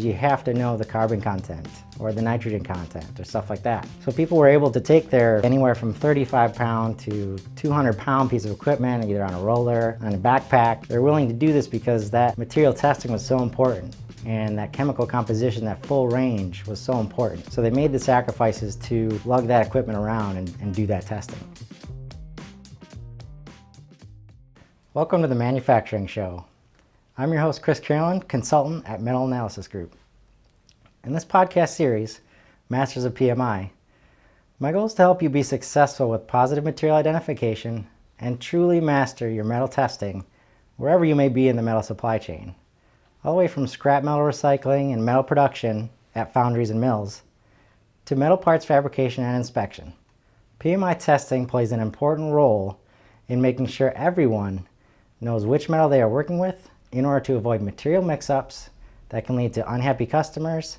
You have to know the carbon content or the nitrogen content or stuff like that. So people were able to take their anywhere from 35-pound to 200-pound piece of equipment, either on a roller, on a backpack. They're willing to do this because that material testing was so important, and that chemical composition, that full range, was so important. So they made the sacrifices to lug that equipment around and do that testing. Welcome to the Manufacturing Show. I'm your host, Chris Carolyn, consultant at Metal Analysis Group. In this podcast series, Masters of PMI, my goal is to help you be successful with positive material identification and truly master your metal testing wherever you may be in the metal supply chain, all the way from scrap metal recycling and metal production at foundries and mills to metal parts fabrication and inspection. PMI testing plays an important role in making sure everyone knows which metal they are working with in order to avoid material mix-ups that can lead to unhappy customers,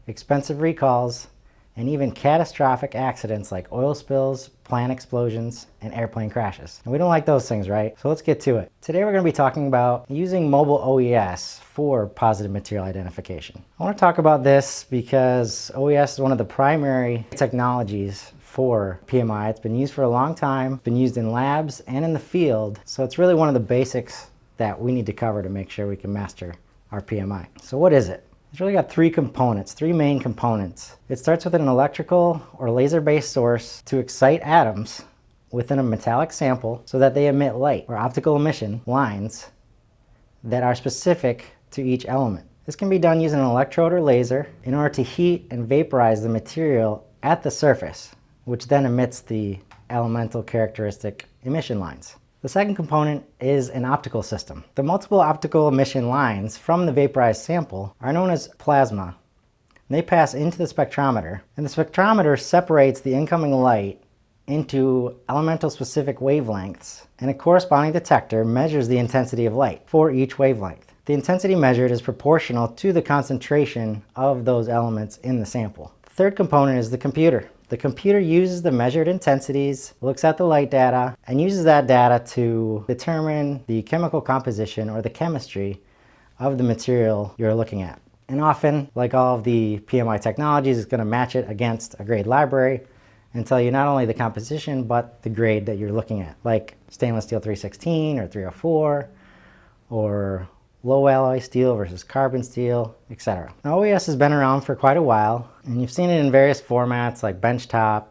expensive recalls, and even catastrophic accidents like oil spills, plant explosions, and airplane crashes. And we don't like those things, right? So let's get to it. Today we're going to be talking about using mobile OES for positive material identification. I want to talk about this because OES is one of the primary technologies for PMI. It's been used for a long time, been used in labs and in the field, so it's really one of the basics that we need to cover to make sure we can master our PMI. So what is it? It's really got three main components. It starts with an electrical or laser-based source to excite atoms within a metallic sample so that they emit light, or optical emission lines, that are specific to each element. This can be done using an electrode or laser in order to heat and vaporize the material at the surface, which then emits the elemental characteristic emission lines. The second component is an optical system. The multiple optical emission lines from the vaporized sample are known as plasma. They pass into the spectrometer, and the spectrometer separates the incoming light into elemental specific wavelengths, and a corresponding detector measures the intensity of light for each wavelength. The intensity measured is proportional to the concentration of those elements in the sample. The third component is the computer. The computer uses the measured intensities, looks at the light data, and uses that data to determine the chemical composition or the chemistry of the material you're looking at. And often, like all of the PMI technologies, it's going to match it against a grade library and tell you not only the composition, but the grade that you're looking at, like stainless steel 316 or 304, or low alloy steel versus carbon steel, etc. Now, OES has been around for quite a while, and you've seen it in various formats like benchtop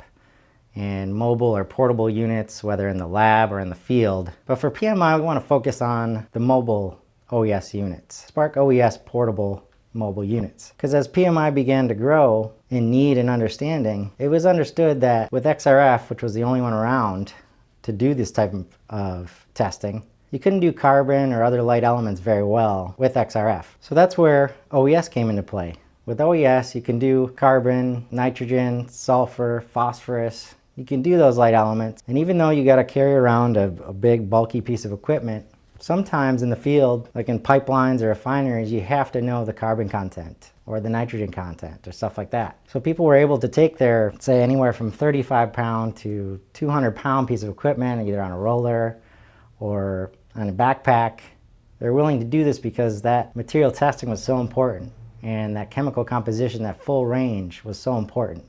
and mobile or portable units, whether in the lab or in the field. But for PMI, we want to focus on the mobile OES units, Spark OES portable mobile units. Because as PMI began to grow in need and understanding, it was understood that with XRF, which was the only one around to do this type of testing, you couldn't do carbon or other light elements very well with XRF. So that's where OES came into play. With OES, you can do carbon, nitrogen, sulfur, phosphorus. You can do those light elements. And even though you got to carry around a big bulky piece of equipment, sometimes in the field, like in pipelines or refineries, you have to know the carbon content or the nitrogen content or stuff like that. So people were able to take their, say, anywhere from 35-pound to 200-pound piece of equipment, either on a roller or on a backpack. They're willing to do this because that material testing was so important, and that chemical composition, that full range, was so important.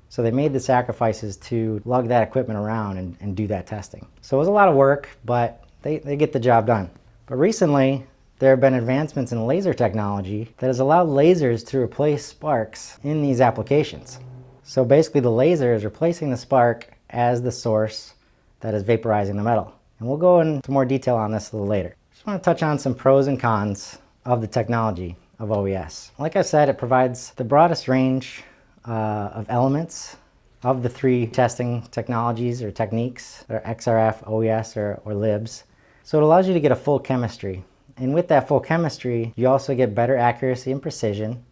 So they made the sacrifices to lug that equipment around and do that testing. So it was a lot of work, but they get the job done. But recently, there have been advancements in laser technology that has allowed lasers to replace sparks in these applications. So basically the laser is replacing the spark as the source that is vaporizing the metal. And we'll go into more detail on this a little later. Just want to touch on some pros and cons of the technology of OES. Like I said, it provides the broadest range of elements of the three testing technologies or techniques, or XRF, OES, or LIBS. So it allows you to get a full chemistry. And with that full chemistry, you also get better accuracy and precision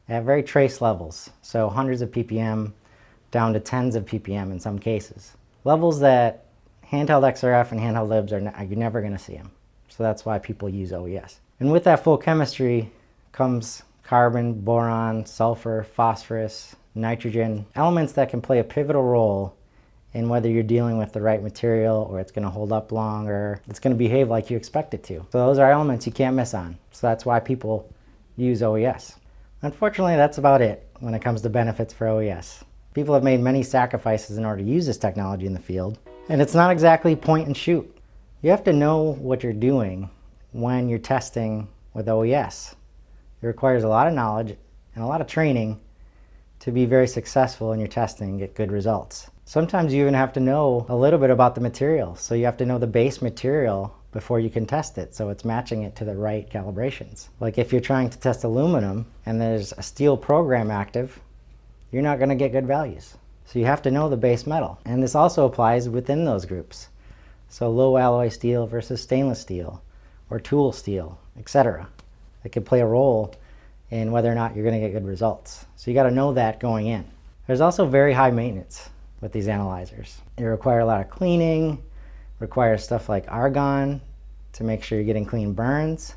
at very trace levels. So hundreds of ppm down to tens of ppm in some cases. Levels that handheld XRF and handheld LIBS you're never going to see them. So that's why people use OES. And with that full chemistry comes carbon, boron, sulfur, phosphorus, nitrogen, elements that can play a pivotal role in whether you're dealing with the right material, or it's going to hold up longer, it's going to behave like you expect it to. So those are elements you can't miss on. So that's why people use OES. Unfortunately, that's about it when it comes to benefits for OES. People have made many sacrifices in order to use this technology in the field, and it's not exactly point and shoot. You have to know what you're doing when you're testing with OES. It requires a lot of knowledge and a lot of training to be very successful in your testing and get good results. Sometimes you even have to know a little bit about the material. So you have to know the base material before you can test it, so it's matching it to the right calibrations. Like if you're trying to test aluminum and there's a steel program active, you're not going to get good values. So you have to know the base metal. And this also applies within those groups. So low alloy steel versus stainless steel or tool steel, etc. It can play a role in whether or not you're going to get good results. So you got to know that going in. There's also very high maintenance with these analyzers. They require a lot of cleaning, requires stuff like argon to make sure you're getting clean burns.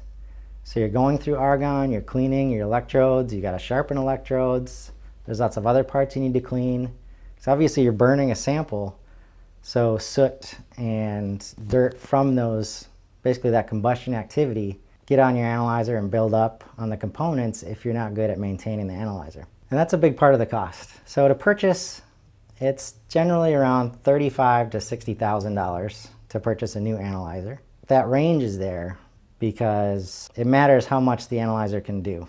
So you're going through argon, you're cleaning your electrodes, you got to sharpen electrodes. There's lots of other parts you need to clean. So obviously you're burning a sample, so soot and dirt from those, basically that combustion activity, get on your analyzer and build up on the components if you're not good at maintaining the analyzer. And that's a big part of the cost. So to purchase, it's generally around $35,000 to $60,000 to purchase a new analyzer. That range is there because it matters how much the analyzer can do.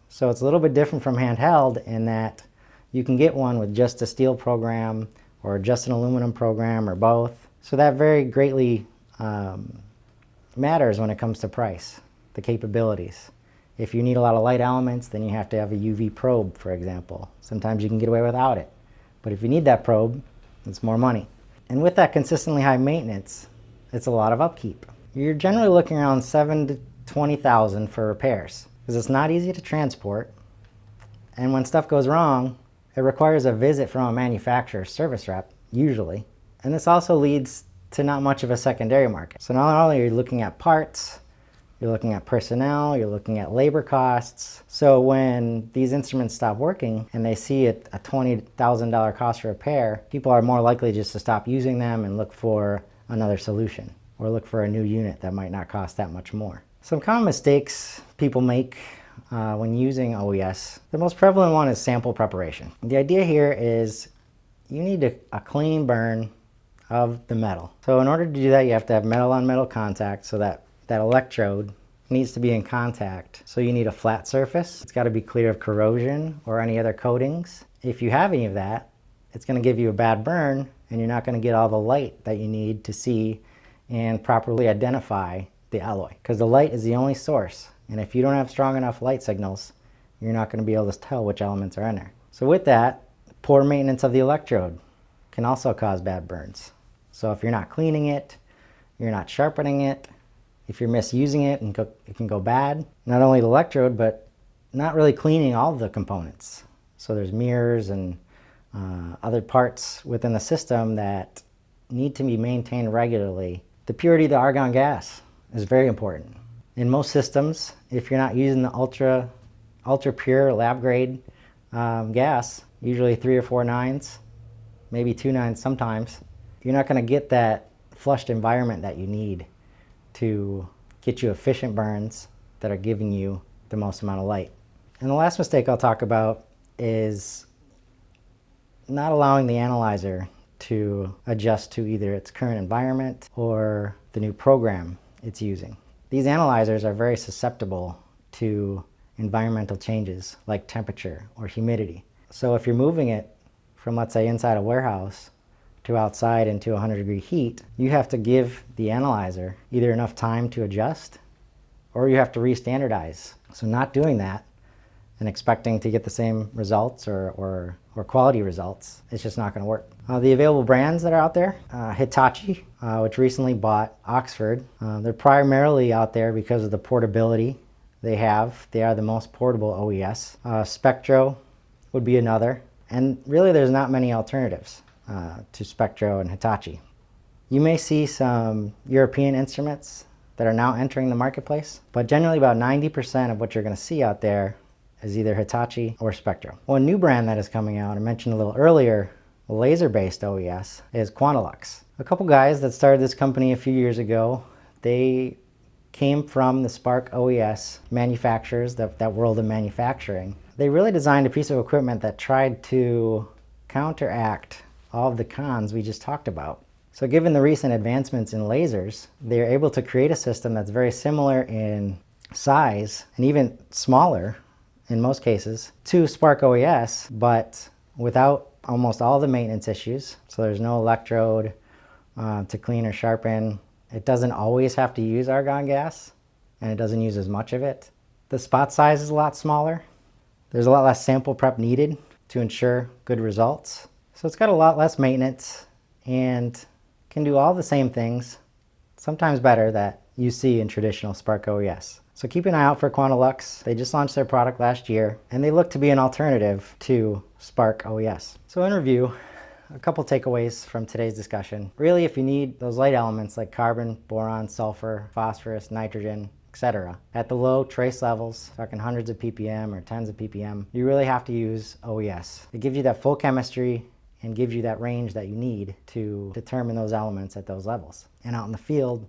So it's a little bit different from handheld in that you can get one with just a steel program or just an aluminum program or both. So that very greatly matters when it comes to price, the capabilities. If you need a lot of light elements, then you have to have a UV probe, for example. Sometimes you can get away without it. But if you need that probe, it's more money. And with that consistently high maintenance, it's a lot of upkeep. You're generally looking around $7,000 to $20,000 for repairs because it's not easy to transport. And when stuff goes wrong, it requires a visit from a manufacturer's service rep, usually. And this also leads to not much of a secondary market. So not only are you looking at parts, you're looking at personnel, you're looking at labor costs. So when these instruments stop working and they see a $20,000 cost for repair, people are more likely just to stop using them and look for another solution or look for a new unit that might not cost that much more. Some common mistakes people make when using OES, the most prevalent one is sample preparation. The idea here is you need a clean burn of the metal. So in order to do that, you have to have metal on metal contact so that electrode needs to be in contact. So you need a flat surface. It's got to be clear of corrosion or any other coatings. If you have any of that, it's going to give you a bad burn and you're not going to get all the light that you need to see and properly identify the alloy, because the light is the only source. And if you don't have strong enough light signals, you're not going to be able to tell which elements are in there. So with that, poor maintenance of the electrode can also cause bad burns. So if you're not cleaning it, you're not sharpening it, if you're misusing it, it can go bad. Not only the electrode, but not really cleaning all of the components. So there's mirrors and other parts within the system that need to be maintained regularly. The purity of the argon gas is very important. In most systems, if you're not using the ultra pure lab grade gas, usually 3 or 4 nines, maybe 2 nines sometimes, you're not going to get that flushed environment that you need to get you efficient burns that are giving you the most amount of light. And the last mistake I'll talk about is not allowing the analyzer to adjust to either its current environment or the new program it's using. These analyzers are very susceptible to environmental changes like temperature or humidity. So if you're moving it from, let's say, inside a warehouse to outside into 100-degree heat, you have to give the analyzer either enough time to adjust or you have to re-standardize. So not doing that and expecting to get the same results or quality results, it's just not going to work. The available brands that are out there, Hitachi, which recently bought Oxford, they're primarily out there because of the portability they have. They are the most portable OES. Spectro would be another. And really there's not many alternatives to Spectro and Hitachi. You may see some European instruments that are now entering the marketplace, but generally about 90% of what you're going to see out there is either Hitachi or Spectro. One new brand that is coming out, I mentioned a little earlier, a laser-based OES, is Quantilux. A couple guys that started this company a few years ago, they came from the Spark OES manufacturers, that world of manufacturing. they really designed a piece of equipment that tried to counteract all of the cons we just talked about. So given the recent advancements in lasers, they're able to create a system that's very similar in size and even smaller in most cases to Spark OES, but without almost all the maintenance issues. So there's no electrode to clean or sharpen. It doesn't always have to use argon gas, and it doesn't use as much of it. The spot size is a lot smaller. There's a lot less sample prep needed to ensure good results. So it's got a lot less maintenance and can do all the same things, sometimes better, that you see in traditional Spark OES. So keep an eye out for Quantilux. They just launched their product last year, and they look to be an alternative to Spark OES. So in review, a couple takeaways from today's discussion. Really, if you need those light elements like carbon, boron, sulfur, phosphorus, nitrogen, etc., at the low trace levels, talking hundreds of ppm or tens of ppm, you really have to use OES. It gives you that full chemistry and gives you that range that you need to determine those elements at those levels. And out in the field,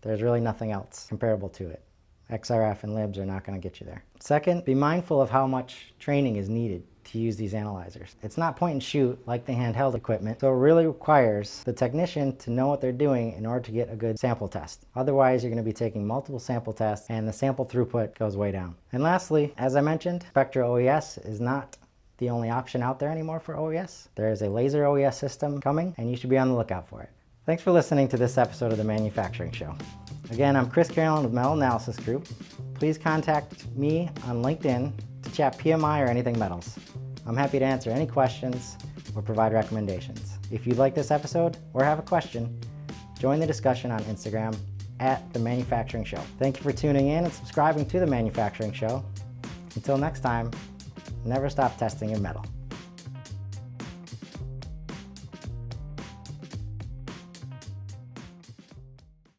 there's really nothing else comparable to it. XRF and libs are not going to get you there. Second, be mindful of how much training is needed to use these analyzers. It's not point and shoot like the handheld equipment, so it really requires the technician to know what they're doing in order to get a good sample test. Otherwise, you're going to be taking multiple sample tests and the sample throughput goes way down. And lastly, as I mentioned, Spectra OES is not the only option out there anymore for OES. There is a laser OES system coming, and you should be on the lookout for it. Thanks for listening to this episode of the Manufacturing Show. Again, I'm Chris Carolyn with Metal Analysis Group. Please contact me on LinkedIn to chat PMI or anything metals. I'm happy to answer any questions or provide recommendations. If you like this episode or have a question, join the discussion on Instagram at The Manufacturing Show. Thank you for tuning in and subscribing to The Manufacturing Show. Until next time, never stop testing your metal.